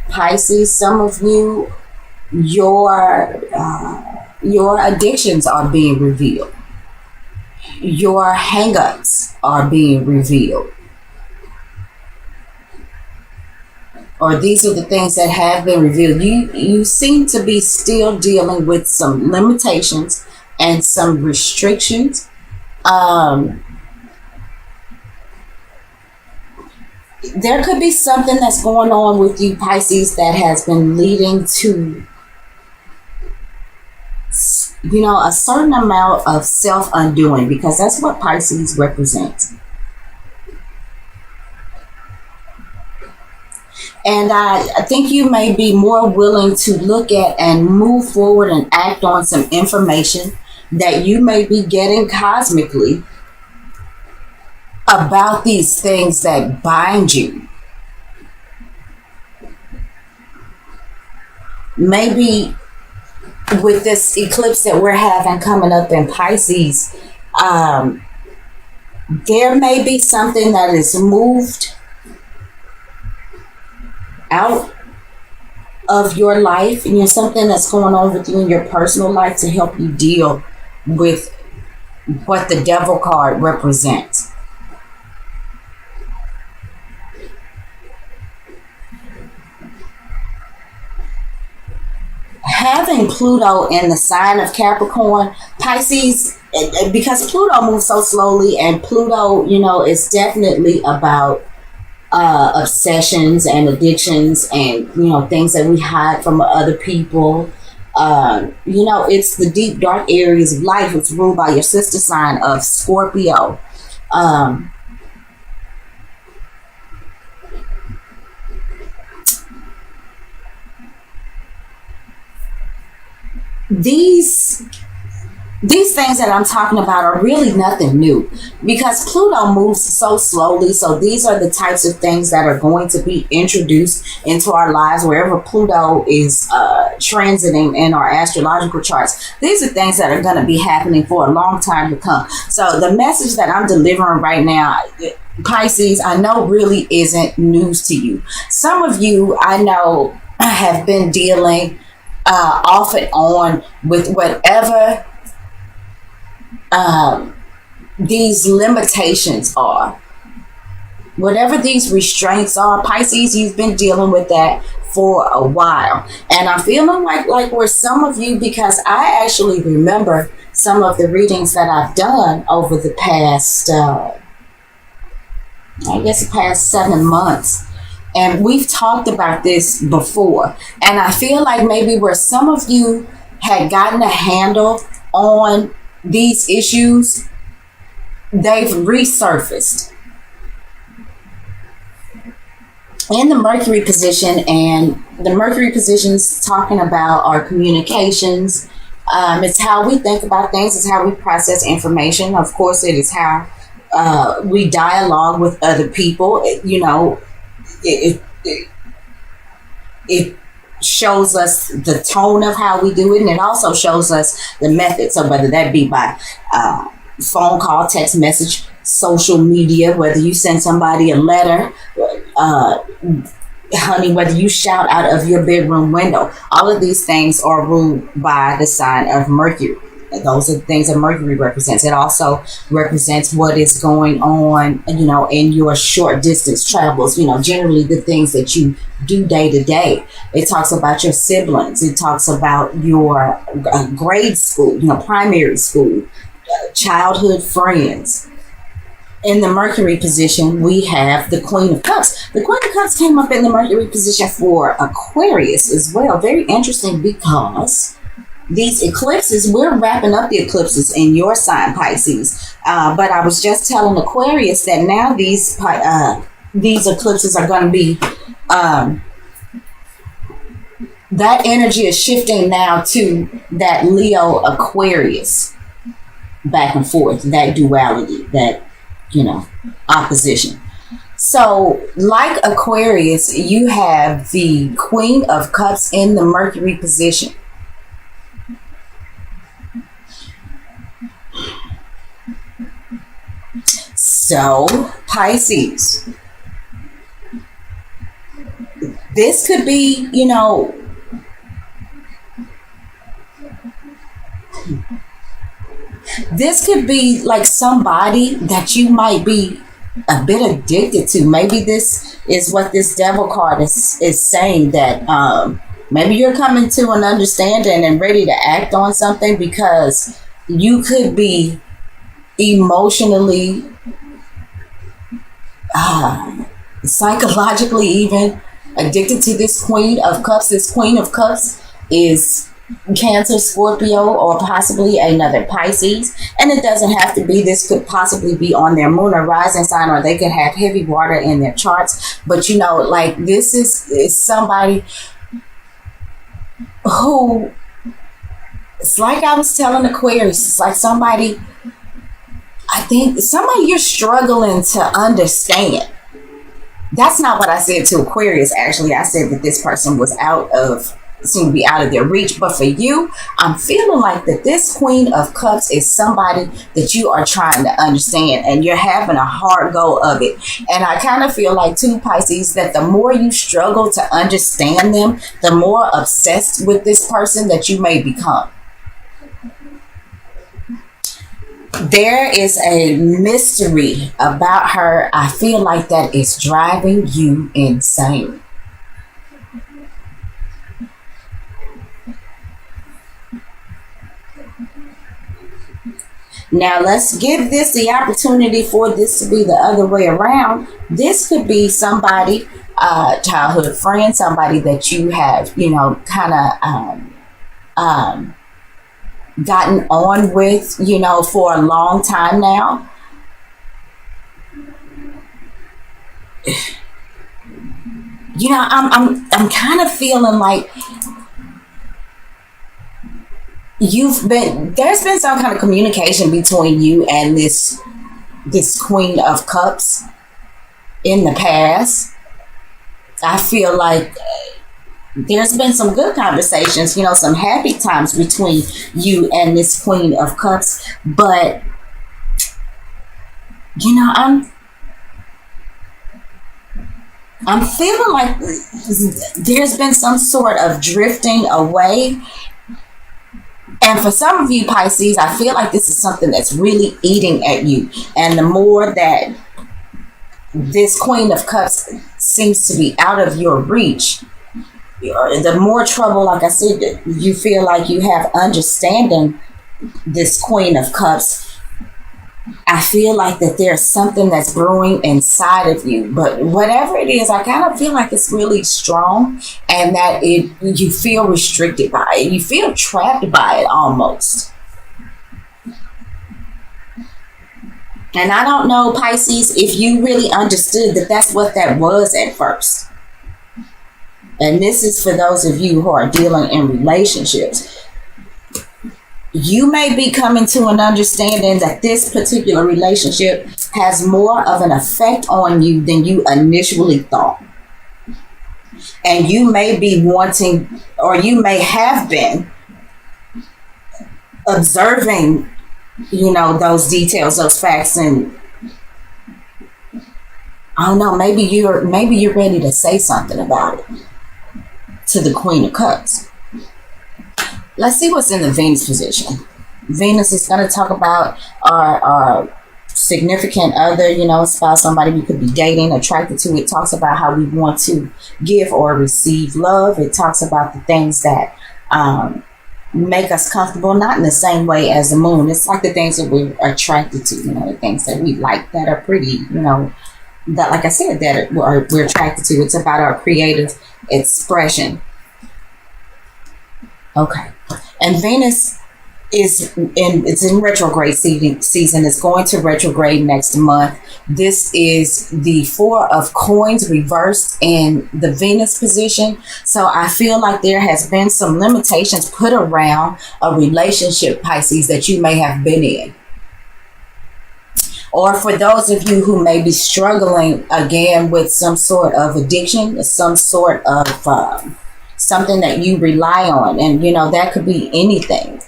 Pisces, some of you, your addictions are being revealed. Your hangups are being revealed. Or these are the things that have been revealed. You seem to be still dealing with some limitations and some restrictions. There could be something that's going on with you, Pisces, that has been leading to, a certain amount of self-undoing, because that's what Pisces represents. And I think you may be more willing to look at and move forward and act on some information that you may be getting cosmically about these things that bind you. Maybe with this eclipse that we're having coming up in Pisces, there may be something that is moved out of your life, and something that's going on with you in your personal life to help you deal with what the devil card represents. Having Pluto in the sign of Capricorn, Pisces, because Pluto moves so slowly, and Pluto, is definitely about obsessions and addictions and things that we hide from other people. It's the deep dark areas of life. It's ruled by your sister sign of Scorpio. These things that I'm talking about are really nothing new, because Pluto moves so slowly. So these are the types of things that are going to be introduced into our lives wherever Pluto is transiting in our astrological charts. These are things that are going to be happening for a long time to come. So the message that I'm delivering right now, Pisces, I know really isn't news to you. Some of you, I know, have been dealing off and on with whatever these limitations are, whatever these restraints are. Pisces, you've been dealing with that for a while, and I'm feeling like we're some of you, because I actually remember some of the readings that I've done over the past the past 7 months, and we've talked about this before, and I feel like maybe where some of you had gotten a handle on these issues, they've resurfaced in the Mercury position. And the Mercury position is talking about our communications. It's how we think about things. It's how we process information. Of course, it is how we dialogue with other people. It shows us the tone of how we do it, and it also shows us the method. So whether that be by phone call, text message, social media, whether you send somebody a letter, honey, whether you shout out of your bedroom window, all of these things are ruled by the sign of Mercury. Those are the things that Mercury represents. It also represents what is going on, in your short distance travels, generally the things that you do day to day. It talks about your siblings. It talks about your grade school, primary school, childhood friends. In the Mercury position, we have the Queen of Cups. The Queen of Cups came up in the Mercury position for Aquarius as well. Very interesting, because these eclipses, we're wrapping up the eclipses in your sign, Pisces. But I was just telling Aquarius that now these eclipses are going to be, that energy is shifting now to that Leo Aquarius back and forth, that duality, that, opposition. So like Aquarius, you have the Queen of Cups in the Mercury position. So Pisces, this could be, this could be like somebody that you might be a bit addicted to. Maybe this is what this devil card is saying, that maybe you're coming to an understanding and ready to act on something, because you could be emotionally, psychologically even addicted to this Queen of Cups. This Queen of Cups is Cancer, Scorpio, or possibly another Pisces. And it doesn't have to be. This could possibly be on their moon or rising sign, or they could have heavy water in their charts. But like, this is somebody who, it's like I was telling Aquarius, it's like somebody, I think somebody you're struggling to understand. That's not what I said to Aquarius, actually. I said that this person was seem to be out of their reach. But for you, I'm feeling like that this Queen of Cups is somebody that you are trying to understand, and you're having a hard go of it. And I kind of feel like, too, Pisces, that the more you struggle to understand them, the more obsessed with this person that you may become. There is a mystery about her. I feel like that is driving you insane. Now, let's give this the opportunity for this to be the other way around. This could be somebody, childhood friend, somebody that you have, kind of gotten on with, for a long time now. I'm kind of feeling like there's been some kind of communication between you and this Queen of Cups in the past. I feel like there's been some good conversations, some happy times between you and this Queen of Cups. But, I'm feeling like there's been some sort of drifting away. And for some of you, Pisces, I feel like this is something that's really eating at you. And the more that this Queen of Cups seems to be out of your reach, the more trouble, like I said, you feel like you have understanding this Queen of Cups. I feel like that there's something that's brewing inside of you. But whatever it is, I kind of feel like it's really strong, and that you feel restricted by it. You feel trapped by it almost. And I don't know, Pisces, if you really understood that that's what that was at first. And this is for those of you who are dealing in relationships. You may be coming to an understanding that this particular relationship has more of an effect on you than you initially thought. And you may be wanting, or you may have been observing, those details, those facts, and I don't know, maybe you're ready to say something about it to the Queen of Cups. Let's see what's in the Venus position. Venus is going to talk about our significant other, it's about somebody we could be dating, attracted to. It talks about how we want to give or receive love. It talks about the things that make us comfortable, not in the same way as the moon. It's like the things that we're attracted to, the things that we like that are pretty, that, like I said, that we're attracted to. It's about our creative expression. Okay. And Venus it's in retrograde season. It's going to retrograde next month. This is the Four of Coins reversed in the Venus position. So I feel like there has been some limitations put around a relationship, Pisces, that you may have been in. Or for those of you who may be struggling again with some sort of addiction, some sort of something that you rely on. And, that could be anything.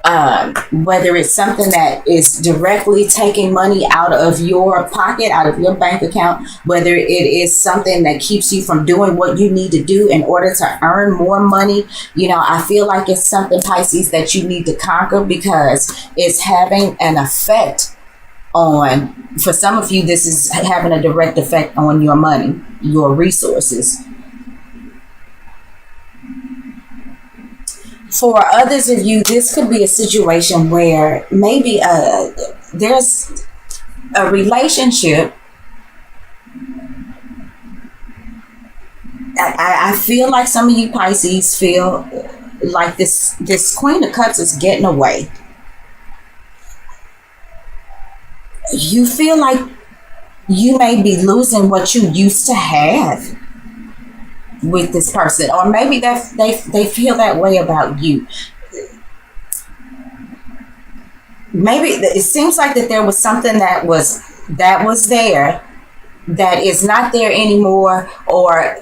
Whether it's something that is directly taking money out of your pocket, out of your bank account, whether it is something that keeps you from doing what you need to do in order to earn more money. I feel like it's something, Pisces, that you need to conquer, because it's having an effect on, for some of you, this is having a direct effect on your money, your resources. For others of you, this could be a situation where maybe there's a relationship. I feel like some of you Pisces feel like this Queen of Cups is getting away. You feel like you may be losing what you used to have with this person, or maybe that they feel that way about you. Maybe it seems like that there was something that was there that is not there anymore, or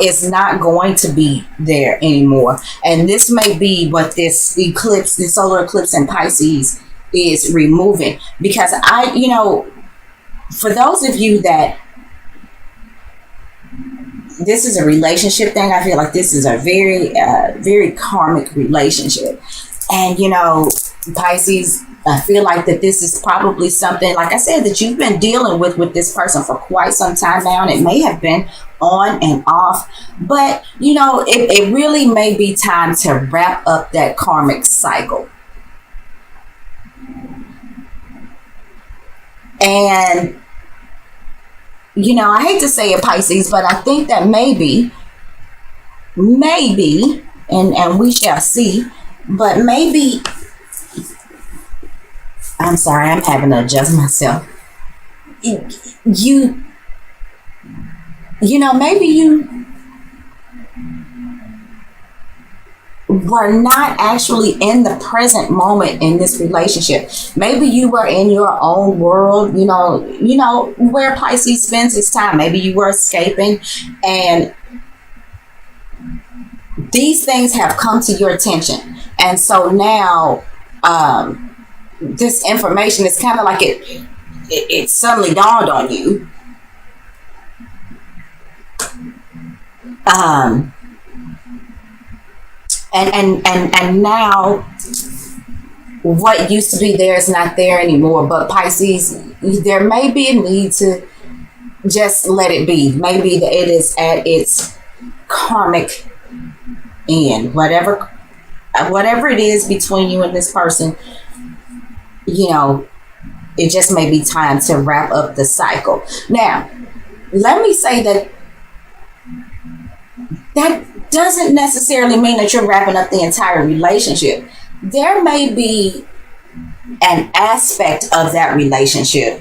is not going to be there anymore. And this may be what this eclipse, the solar eclipse in Pisces, is removing. Because for those of you that this is a relationship thing, I feel like this is a very, very karmic relationship. And, Pisces, I feel like that this is probably something, like I said, that you've been dealing with this person for quite some time now. And it may have been on and off. But, it really may be time to wrap up that karmic cycle. And I hate to say it, Pisces, but I think that maybe, and we shall see, but maybe, I'm sorry, I'm having to adjust myself. Maybe you were not actually in the present moment in this relationship. Maybe you were in your own world, where Pisces spends his time. Maybe you were escaping, and these things have come to your attention. And so now, this information is kind of like it suddenly dawned on you. And now what used to be there is not there anymore. But Pisces, there may be a need to just let it be. Maybe it is at its karmic end. Whatever it is between you and this person, it just may be time to wrap up the cycle. Now, let me say that doesn't necessarily mean that you're wrapping up the entire relationship. There may be an aspect of that relationship,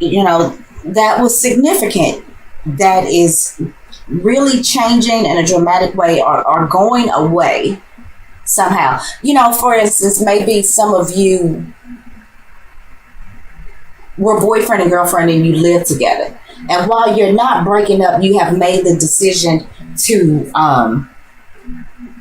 that was significant, that is really changing in a dramatic way, or going away somehow. For instance, maybe some of you were boyfriend and girlfriend and you live together. And while you're not breaking up, you have made the decision to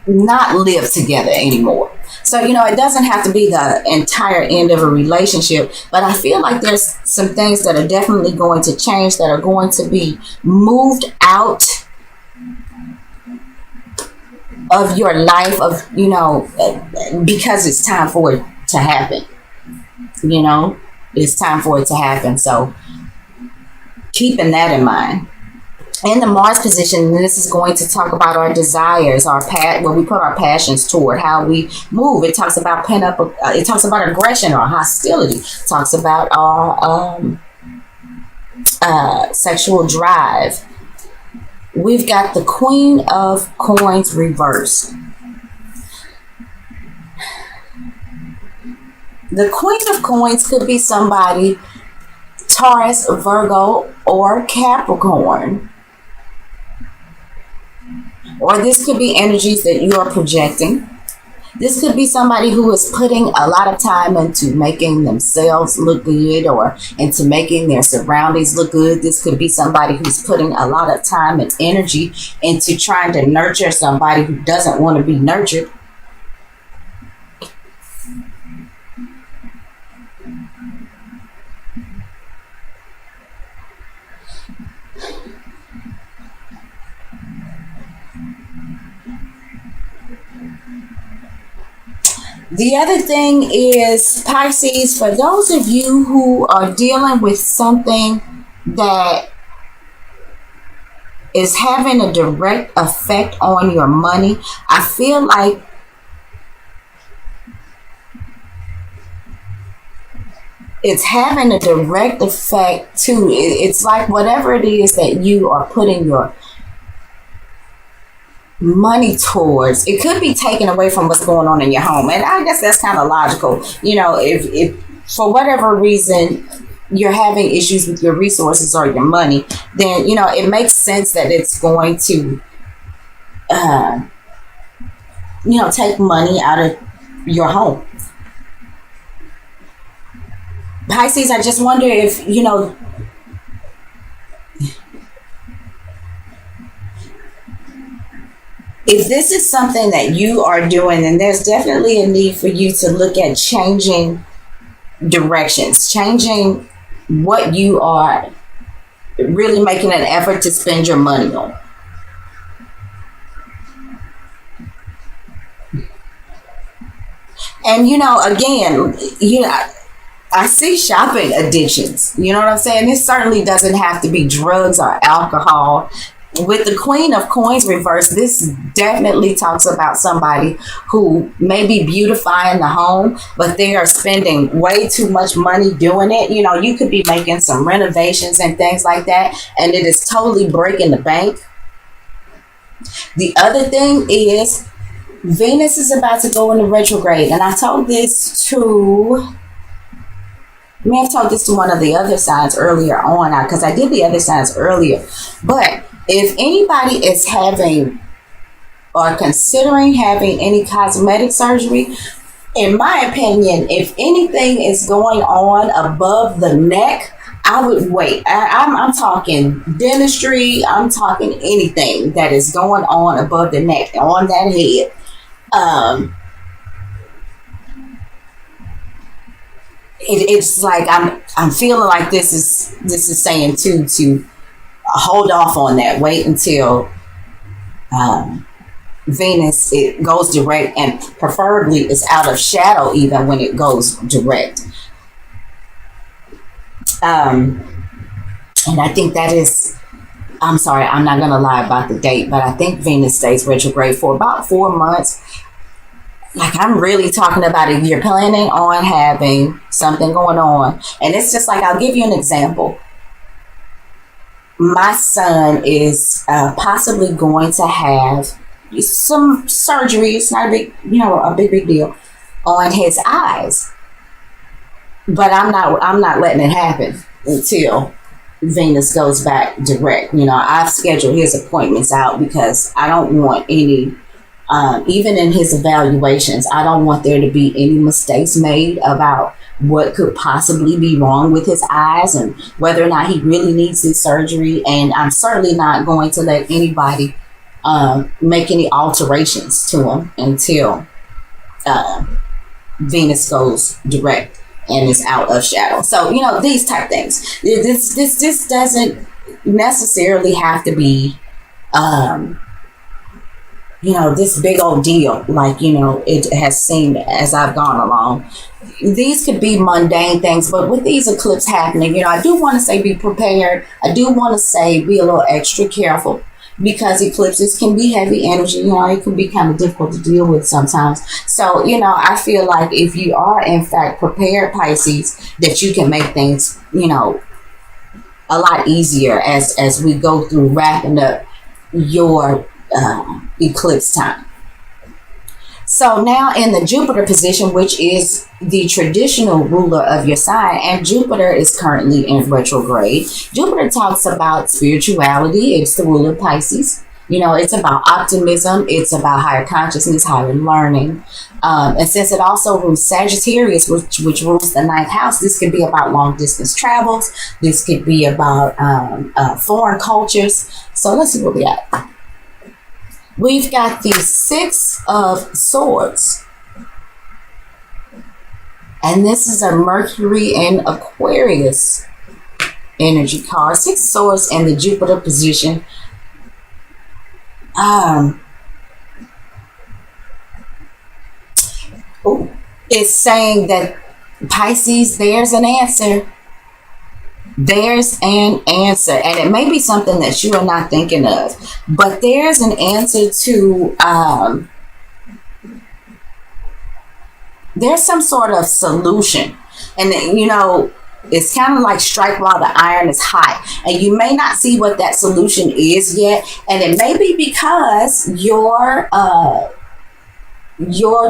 not live together anymore. So, it doesn't have to be the entire end of a relationship, but I feel like there's some things that are definitely going to change, that are going to be moved out of your life, because it's time for it to happen. It's time for it to happen. So keeping that in mind. In the Mars position, this is going to talk about our desires, when we put our passions toward, how we move. It talks about it talks about aggression or hostility. It talks about our sexual drive. We've got the Queen of Coins reversed. The Queen of Coins could be somebody, Taurus, Virgo, or Capricorn. Or this could be energies that you are projecting. This could be somebody who is putting a lot of time into making themselves look good, or into making their surroundings look good. This could be somebody who's putting a lot of time and energy into trying to nurture somebody who doesn't want to be nurtured. The other thing is, Pisces, for those of you who are dealing with something that is having a direct effect on your money, I feel like it's having a direct effect too. It's like whatever it is that you are putting your money towards, it could be taken away from what's going on in your home. And I guess that's kind of logical. If for whatever reason you're having issues with your resources or your money, then it makes sense that it's going to uh, take money out of your home. Pisces, I just wonder if if this is something that you are doing, then there's definitely a need for you to look at changing directions, changing what you are really making an effort to spend your money on. And again, I see shopping addictions. You know what I'm saying? This certainly doesn't have to be drugs or alcohol. With the Queen of Coins reversed, this definitely talks about somebody who may be beautifying the home, but they are spending way too much money doing it. You could be making some renovations and things like that, and it is totally breaking the bank. The other thing is Venus is about to go into retrograde, and I may have told this to one of the other signs earlier on, because I did the other signs earlier. But if anybody is having or considering having any cosmetic surgery, in my opinion, if anything is going on above the neck, I would wait. I'm talking dentistry. I'm talking anything that is going on above the neck, on that head. It's like I'm feeling like this is saying to hold off on that. Wait until Venus it goes direct, and preferably it's out of shadow even when it goes direct. And I think that is. I'm sorry, I'm not gonna lie about the date, but I think Venus stays retrograde for about 4 months. Like, I'm really talking about if you're planning on having something going on, and it's just like, I'll give you an example. My son is possibly going to have some surgery. It's not a big deal on his eyes, but I'm not letting it happen until Venus goes back direct. I've scheduled his appointments out because I don't want any. Even in his evaluations, I don't want there to be any mistakes made about what could possibly be wrong with his eyes and whether or not he really needs his surgery. And I'm certainly not going to let anybody make any alterations to him until Venus goes direct and is out of shadow. So, these type things. This doesn't necessarily have to be this big old deal, like, it has seemed as I've gone along. These could be mundane things, but with these eclipses happening, I do want to say be prepared. I do want to say be a little extra careful, because eclipses can be heavy energy. It can be kind of difficult to deal with sometimes. So, I feel like if you are in fact prepared, Pisces, that you can make things, a lot easier as we go through wrapping up your eclipse time. So now in the Jupiter position, which is the traditional ruler of your sign, and Jupiter is currently in retrograde. Jupiter talks about spirituality. It's the ruler of Pisces. It's about optimism. It's about higher consciousness, higher learning. And since it also rules Sagittarius, which rules the ninth house, this could be about long distance travels. This could be about foreign cultures. So let's see what we got. We've got the Six of Swords. And this is a Mercury and Aquarius energy card. Six of Swords in the Jupiter position. It's saying that Pisces, there's an answer. There's an answer, and it may be something that you are not thinking of, but there's an answer to there's some sort of solution. And it's kind of like strike while the iron is hot, and you may not see what that solution is yet, and it may be because your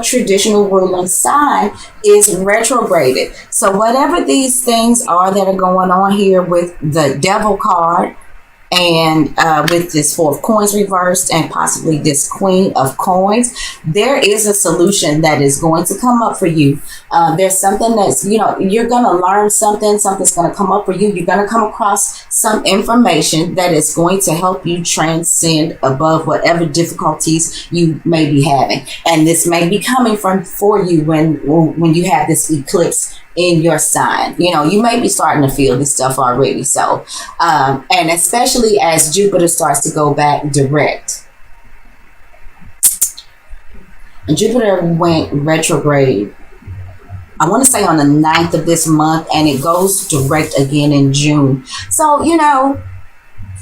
traditional ruling sign is retrograded. So whatever these things are that are going on here with the devil card, and with this four of coins reversed and possibly this queen of coins, there is a solution that is going to come up for you. There's something that's, you're going to learn something's going to come up for you. You're going to come across some information that is going to help you transcend above whatever difficulties you may be having. And this may be coming for you when you have this eclipse in your sign. You may be starting to feel this stuff already. So, and especially as Jupiter starts to go back direct. And Jupiter went retrograde, I want to say on the 9th of this month, and it goes direct again in June. So,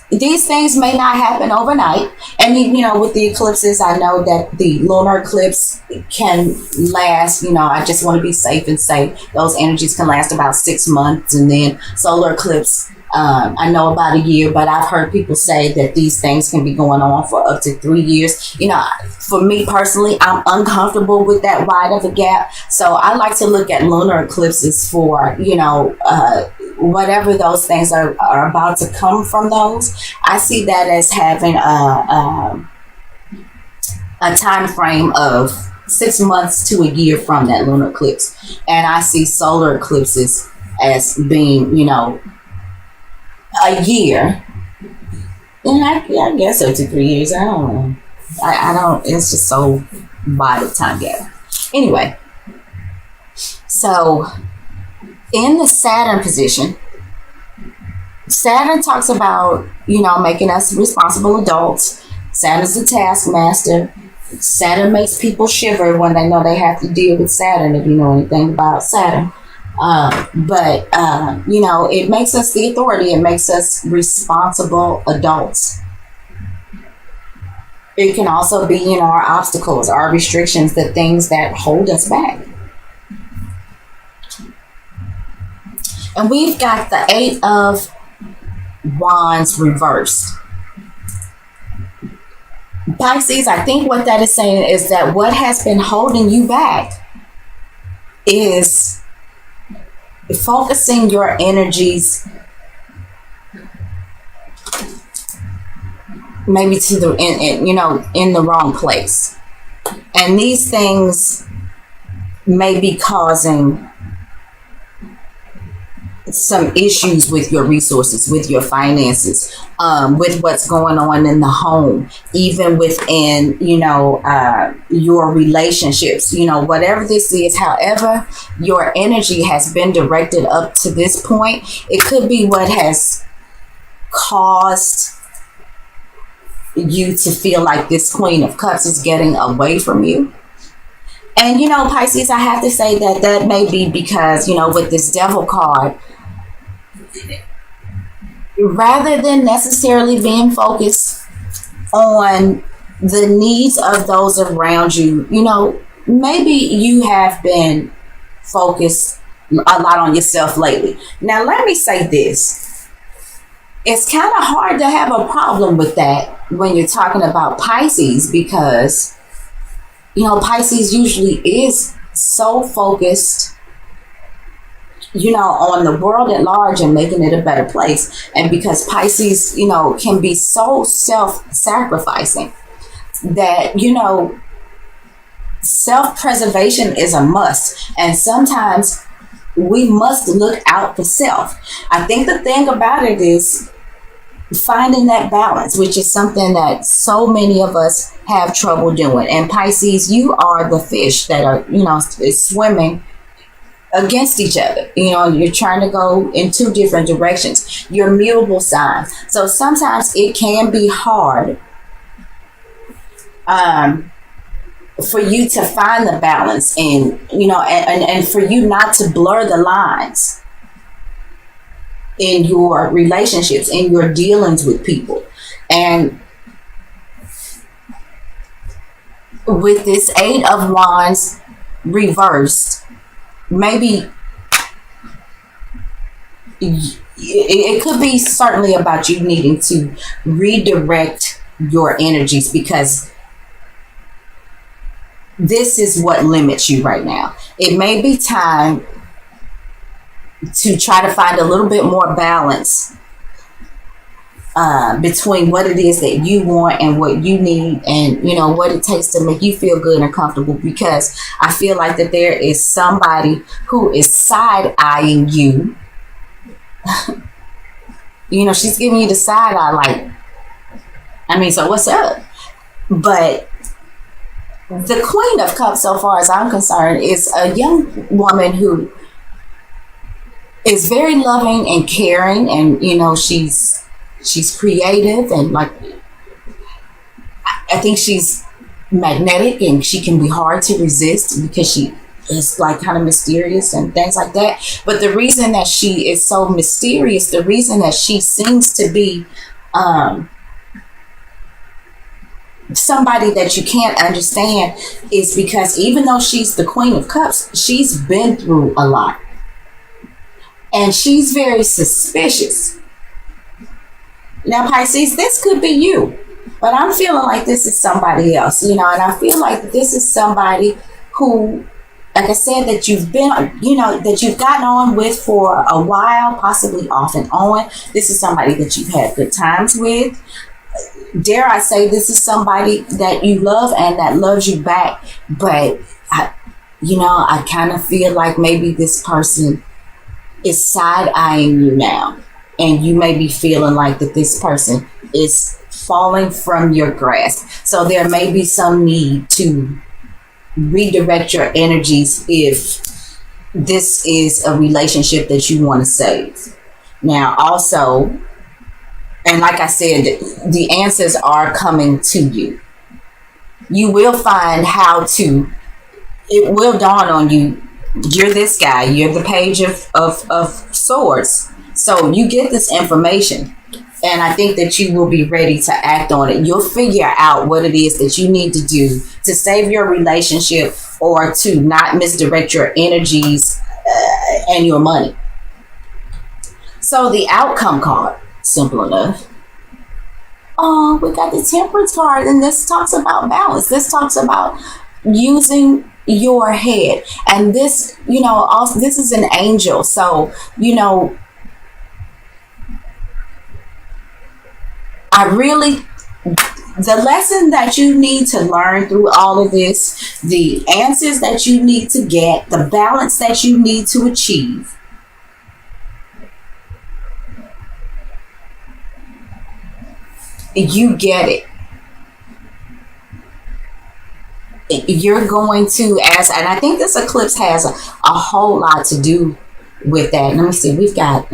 these things may not happen overnight. And, with the eclipses, I know that the lunar eclipse can last, I just want to be safe and say those energies can last about 6 months. And then solar eclipse, I know about a year, but I've heard people say that these things can be going on for up to 3 years. For me personally, I'm uncomfortable with that wide of a gap. So I like to look at lunar eclipses for, whatever those things are about to come from those. I see that as having a time frame of 6 months to a year from that lunar eclipse. And I see solar eclipses as being, a year. And I guess up to 3 years. I don't know. I don't, it's just so wide a time gap. Anyway, so in the Saturn position, Saturn talks about, making us responsible adults. Saturn's the taskmaster. Saturn makes people shiver when they know they have to deal with Saturn, if you know anything about Saturn. But it makes us the authority. It makes us responsible adults. It can also be, our obstacles, our restrictions, the things that hold us back. And we've got the 8 of Wands reversed. Pisces, I think what that is saying is that what has been holding you back is focusing your energies maybe to the in the wrong place. And these things may be causing some issues with your resources, with your finances, with what's going on in the home, even within, your relationships, whatever this is, however your energy has been directed up to this point, it could be what has caused you to feel like this Queen of Cups is getting away from you. And, Pisces, I have to say that may be because, with this Devil card, rather than necessarily being focused on the needs of those around you, maybe you have been focused a lot on yourself lately. Now, let me say this. It's kind of hard to have a problem with that when you're talking about Pisces, because, Pisces usually is so focused, on the world at large and making it a better place. And because Pisces, can be so self-sacrificing that, self-preservation is a must. And sometimes we must look out for self. I think the thing about it is finding that balance, which is something that so many of us have trouble doing. And Pisces, you are the fish that are, swimming against each other. You're trying to go in two different directions. You're a mutable sign. So sometimes it can be hard for you to find the balance, and and for you not to blur the lines in your relationships, in your dealings with people. And with this Eight of Wands reversed, maybe it could be certainly about you needing to redirect your energies, because this is what limits you right now. It may be time to try to find a little bit more balance between what it is that you want and what you need, and what it takes to make you feel good and comfortable. Because I feel like that there is somebody who is side eyeing you. She's giving you the side eye, like, so what's up? But the Queen of Cups, so far as I'm concerned, is a young woman who is very loving and caring, and she's creative, and like, I think she's magnetic, and she can be hard to resist because she is like kind of mysterious and things like that. But the reason that she is so mysterious, the reason that she seems to be somebody that you can't understand, is because even though she's the Queen of Cups, she's been through a lot, and she's very suspicious. Now, Pisces, this could be you, but I'm feeling like this is somebody else, and I feel like this is somebody who, like I said, that you've been, that you've gotten on with for a while, possibly off and on. This is somebody that you've had good times with. Dare I say, this is somebody that you love and that loves you back. But I kind of feel like maybe this person is side-eyeing you now, and you may be feeling like that this person is falling from your grasp. So there may be some need to redirect your energies if this is a relationship that you want to save. Now, also, and like I said, the answers are coming to you. You will find how to, it will dawn on you, you're this guy, you're the Page of Swords. So you get this information, and I think that you will be ready to act on it. You'll figure out what it is that you need to do to save your relationship, or to not misdirect your energies and your money. So the outcome card, simple enough. Oh, we got the Temperance card, and this talks about balance. This talks about using your head. And this, also, this is an angel. So, the lesson that you need to learn through all of this, the answers that you need to get, the balance that you need to achieve, you get it. You're going to, and I think this eclipse has a whole lot to do with that. Let me see. We've got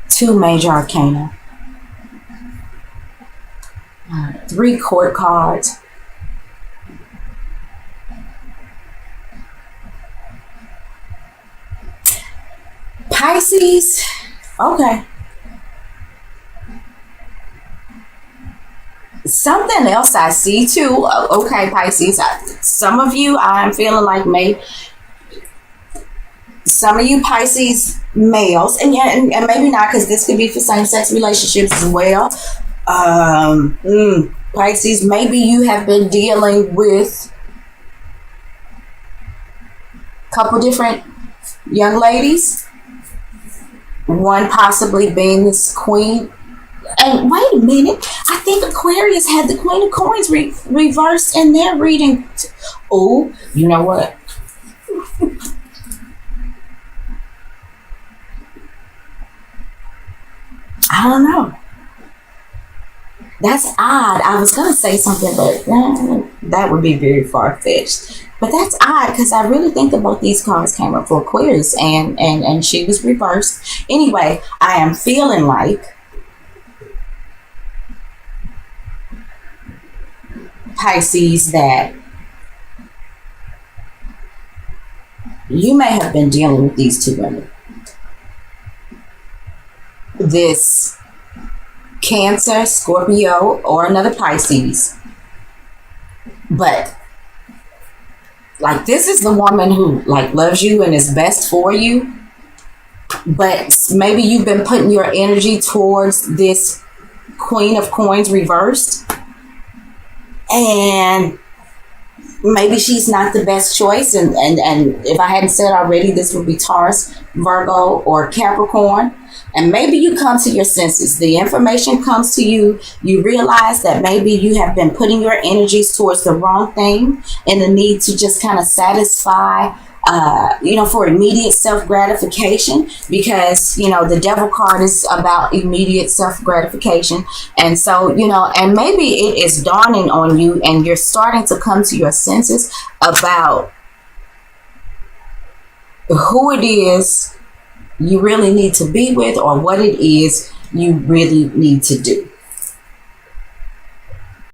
2 major arcana, 3 court cards, Pisces. Okay. Something else I see too. Okay, Pisces. Some of you, I'm feeling like some of you Pisces males, and maybe not, because this could be for same-sex relationships as well. Pisces, maybe you have been dealing with a couple different young ladies. One possibly being this Queen. And wait a minute, I think Aquarius had the Queen of Coins reversed in their reading. Oh, you know what? I don't know. That's odd. I was going to say something, but that would be very far-fetched. But that's odd, because I really think that both these cards came up for Aquarius, and she was reversed. Anyway, I am feeling like Pisces, that you may have been dealing with these two women. This Cancer, Scorpio, or another Pisces. But like, this is the woman who like loves you and is best for you. But maybe you've been putting your energy towards this Queen of Coins reversed. And maybe she's not the best choice. And if I hadn't said already, this would be Taurus, Virgo, or Capricorn. And maybe you come to your senses. The information comes to you. You realize that maybe you have been putting your energies towards the wrong thing, and the need to just kind of satisfy, for immediate self-gratification, because, the devil card is about immediate self-gratification. And so, and maybe it is dawning on you and you're starting to come to your senses about who it is you really need to be with, or what it is you really need to do.